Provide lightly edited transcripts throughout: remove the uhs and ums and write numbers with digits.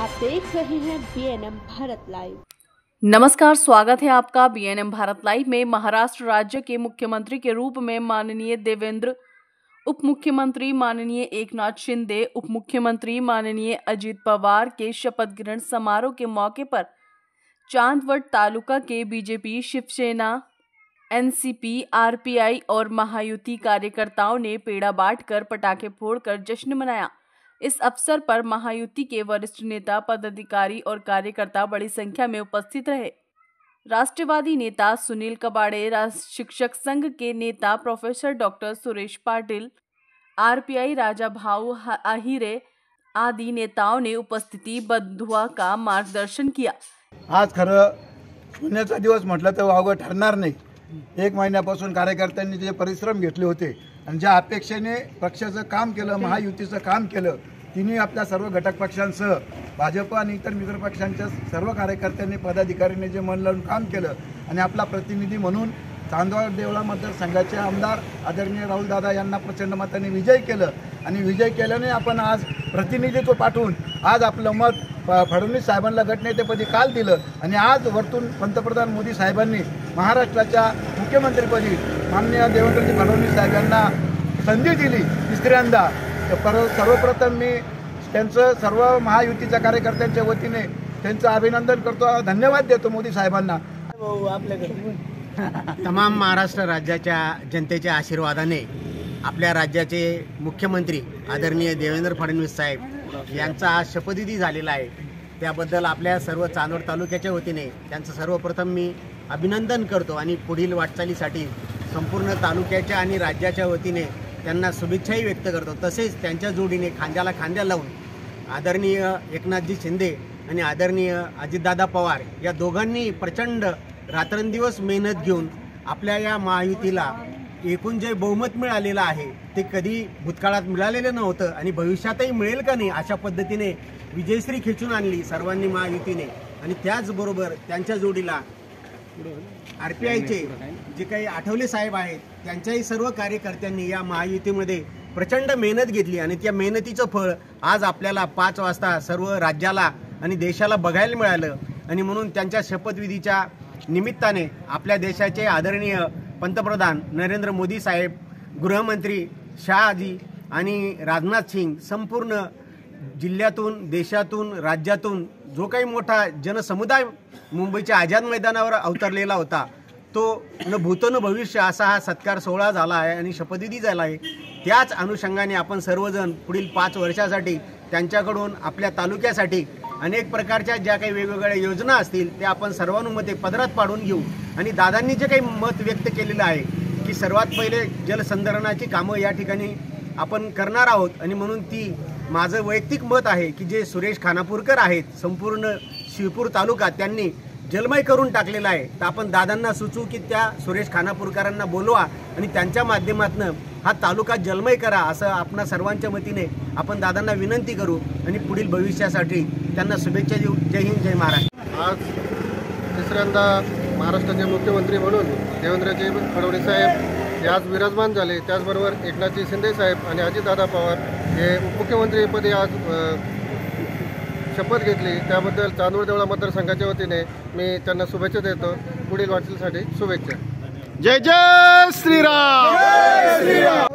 आप देख रहे हैं BNM भारत लाइव। नमस्कार, स्वागत है आपका BNM भारत लाइव में। महाराष्ट्र राज्य के मुख्यमंत्री के रूप में माननीय देवेंद्र, उप मुख्यमंत्री माननीय एकनाथ शिंदे, उप मुख्यमंत्री माननीय अजित पवार के शपथ ग्रहण समारोह के मौके पर चांदवड तालुका के बीजेपी, शिवसेना, NCP, RPI और महायुति कार्यकर्ताओं ने पेड़ा बांटकर पटाखे फोड़कर जश्न मनाया। इस अवसर पर महायुति के वरिष्ठ नेता, पदाधिकारी और कार्यकर्ता बड़ी संख्या में उपस्थित रहे। राष्ट्रवादी नेता सुनील कबाड़े, राष्ट्र शिक्षक संघ के नेता professor doctor Suresh Patil, RPI राजा भाऊ आहिरे आदि नेताओं ने उपस्थिति बंधुआ का मार्गदर्शन किया। आज खरं पुण्याचा दिवस म्हटलं तर वावगं ठरणार नाही। एक महिन्यापासून कार्यकर्त्यांनी जे परिश्रम घेतले होते आणि ज्या अपेक्षेने पक्षाचं काम केलं, महायुतीचं काम केलं, तिन्ही आपल्या सर्व घटक पक्षांसह भाजप आणि इतर मित्र पक्षांच्या सर्व कार्यकर्त्यांनी, पदाधिकाऱ्यांनी जे मन लावून काम केलं आणि आपला प्रतिनिधी म्हणून चांदवड देवळा मतदारसंघाचे आमदार आदरणीय राहुल दादा यांना प्रचंड मताने विजय केलं आणि विजय केल्याने आपण आज प्रतिनिधित्व पाठवून आज आपलं मत फडणवीस साहेबांना गटनेतेपदी काल दिलं आणि आज वरतून पंतप्रधान मोदी साहेबांनी महाराष्ट्राच्या मुख्यमंत्रीपदी माननीय देवेंद्रजी फडणवीस साहेब यांना संधी दिली तिसऱ्यांदा। सर्वप्रथम मी त्यांचं सर्व महायुतीच्या कार्यकर्त्यांच्या वतीने त्यांचं अभिनंदन करतो, धन्यवाद देतो मोदी साहेबांना। तमाम महाराष्ट्र राज्याच्या जनतेच्या आशीर्वादाने आपल्या राज्याचे मुख्यमंत्री आदरणीय देवेंद्र फडणवीस साहेब यांचा आज शपथविधी झालेला आहे। त्याबद्दल आपल्या सर्व चांदवड तालुक्याच्या वतीने त्यांचं सर्वप्रथम मी अभिनंदन करतो आणि पुढील वाटचालीसाठी संपूर्ण तालुक्याच्या आणि राज्याच्या वतीने त्यांना शुभेच्छाही व्यक्त करतो। तसेच त्यांच्या जोडीने खांद्याला खांद्या लावून आदरणीय एकनाथजी शिंदे आणि आदरणीय अजितदादा पवार या दोघांनी प्रचंड रात्रंदिवस मेहनत घेऊन आपल्या या महायुतीला एकूण जे बहुमत मिळालेलं आहे ते कधी भूतकाळात मिळालेलं नव्हतं आणि भविष्यातही मिळेल का नाही अशा पद्धतीने विजयश्री खेचून आणली सर्वांनी महायुतीने। आणि त्याचबरोबर त्यांच्या जोडीला RPIचे जे काही आठवले साहेब आहेत त्यांच्याही सर्व कार्यकर्त्यांनी या महायुतीमध्ये प्रचंड मेहनत घेतली आणि त्या मेहनतीचं फळ आज आपल्याला 5 वाजता सर्व राज्याला आणि देशाला बघायला मिळालं। आणि म्हणून त्यांच्या शपथविधीच्या निमित्ताने आपल्या देशाचे आदरणीय पंतप्रधान नरेंद्र मोदी साहेब, गृहमंत्री शहाजी आणि राजनाथ सिंग संपूर्ण जिल्ह्यातून, देशातून, राज्यातून जो काही मोठा जनसमुदाय मुंबईच्या आझाद मैदानावर अवतरलेला होता तो न भूतो न भविष्य असा हा सत्कार सोहळा झाला आहे आणि शपथविधी झाला आहे। त्याच अनुषंगाने आपण सर्वजण पुढील 5 वर्षासाठी त्यांच्याकडून आपल्या तालुक्यासाठी अनेक प्रकारच्या ज्या काही वेगवेगळ्या योजना असतील त्या आपण सर्वानुमते पदरात पाडून घेऊ। आणि दादांनी जे काही मत व्यक्त केलेलं आहे की सर्वात पहिले जलसंधारणाची कामं या ठिकाणी आपण करणार आहोत आणि म्हणून ती माझं वैयक्तिक मत आहे की जे सुरेश खानापूरकर आहेत संपूर्ण शिवपूर तालुका त्यांनी जलमय करून टाकलेला आहे। तर आपण दादांना सुचवू की त्या सुरेश खानापूरकरांना बोलवा आणि त्यांच्या माध्यमातून हा तालुका जलमय करा असं आपणा सर्वांच्या वतीने आपण दादांना विनंती करू आणि पुढील भविष्यासाठी त्यांना शुभेच्छा देऊ। जय हिंद, जय महाराष्ट्र। आज तिसऱ्यांदा महाराष्ट्राचे मुख्यमंत्री म्हणून देवेंद्रजी फडणवीस साहेब हे आज विराजमान झाले। त्याचबरोबर एकनाथजी शिंदे साहेब आणि अजितदादा पवार हे उपमुख्यमंत्रीपदी आज शपथ घेतली। त्याबद्दल चांदवड देवळा मतदारसंघाच्या वतीने मी त्यांना शुभेच्छा देतो। पुढील वाटचालीसाठी शुभेच्छा। जय जय श्रीराम, जय श्रीराम।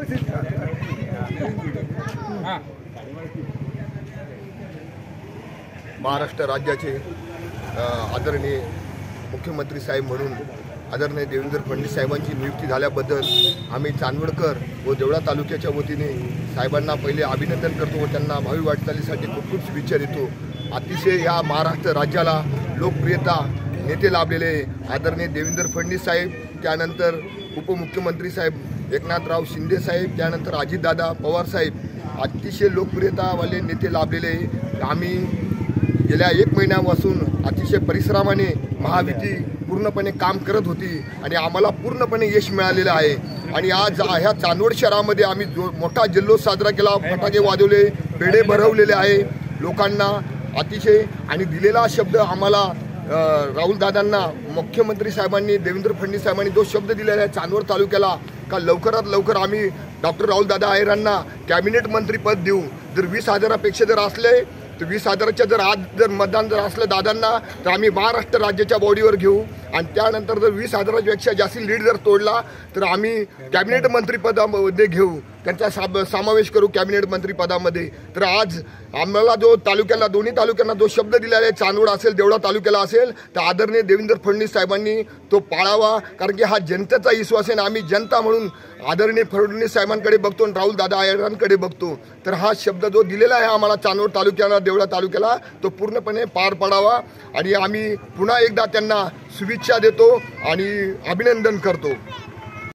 महाराष्ट्र राज्याचे आदरणीय मुख्यमंत्री साहेब म्हणून आदरणीय देवेंद्र फडणवीस साहेबांची नियुक्ती झाल्याबद्दल आम्ही चांदवडकर व देवळा तालुक्याच्या वतीने साहेबांना पहिले अभिनंदन करतो व त्यांना भावी वाटचालीसाठी खूप खूप शुभेच्छा देतो। अतिशय या महाराष्ट्र राज्याला लोकप्रियता नेते लाभलेले आदरणीय देवेंद्र फडणवीस साहेब, त्यानंतर उपमुख्यमंत्री साहेब एकनाथराव शिंदे साहेब, त्यानंतर अजितदादा पवार साहेब, अतिशय लोकप्रियतावाले नेते लाभलेले। आम्ही गेल्या 1 महिन्यापासून अतिशय परिश्रमाने महायुती पूर्णपणे काम करत होती आणि आम्हाला पूर्णपणे यश मिळालेलं आहे। आणि आज ह्या चांदवड शहरामध्ये आम्ही मोठा जल्लोष साजरा केला, फटाके वाजवले, पेढे भरवलेले आहे लोकांना अतिशय। आणि दिलेला शब्द आम्हाला राहुल दादांना मुख्यमंत्री साहेबांनी, देवेंद्र फडणवीस साहेबांनी जो शब्द दिलेला आहे चांदवड तालुक्याला का लवकरात लवकर आम्ही डॉक्टर राहुल दादा आहेरांना कॅबिनेट मंत्रीपद देऊ। जर 20,000पेक्षा जर असले तर 20,000च्या जर आज जर मतदान जर असलं दादांना तर आम्ही महाराष्ट्र राज्याच्या बॉडीवर घेऊ आणि त्यानंतर जर 20,000पेक्षा जास्त लीड जर तोडला तर आम्ही कॅबिनेट मंत्रिपदामध्ये घेऊ, त्यांचा समावेश करू कॅबिनेट मंत्रिपदामध्ये। तर आज आम्हाला जो तालुक्याला दोन्ही तालुक्यांना जो शब्द दिलेला आहे, चांदवड असेल देवळा तालुक्याला असेल, तर आदरणीय देवेंद्र फडणवीस साहेबांनी तो पाळावा, कारण की हा जनतेचा विश्वास आहे। आम्ही जनता म्हणून आदरणीय फडणवीस साहेबांकडे बघतो आणि राहुल दादा आयरांकडे बघतो। तर हा शब्द जो दिलेला आहे आम्हाला चांदवड तालुक्याला देवळा तालुक्याला तो पूर्णपणे पार पाडावा आणि आम्ही पुन्हा एकदा त्यांना शुभेच्छा देतो आणि अभिनंदन करतो।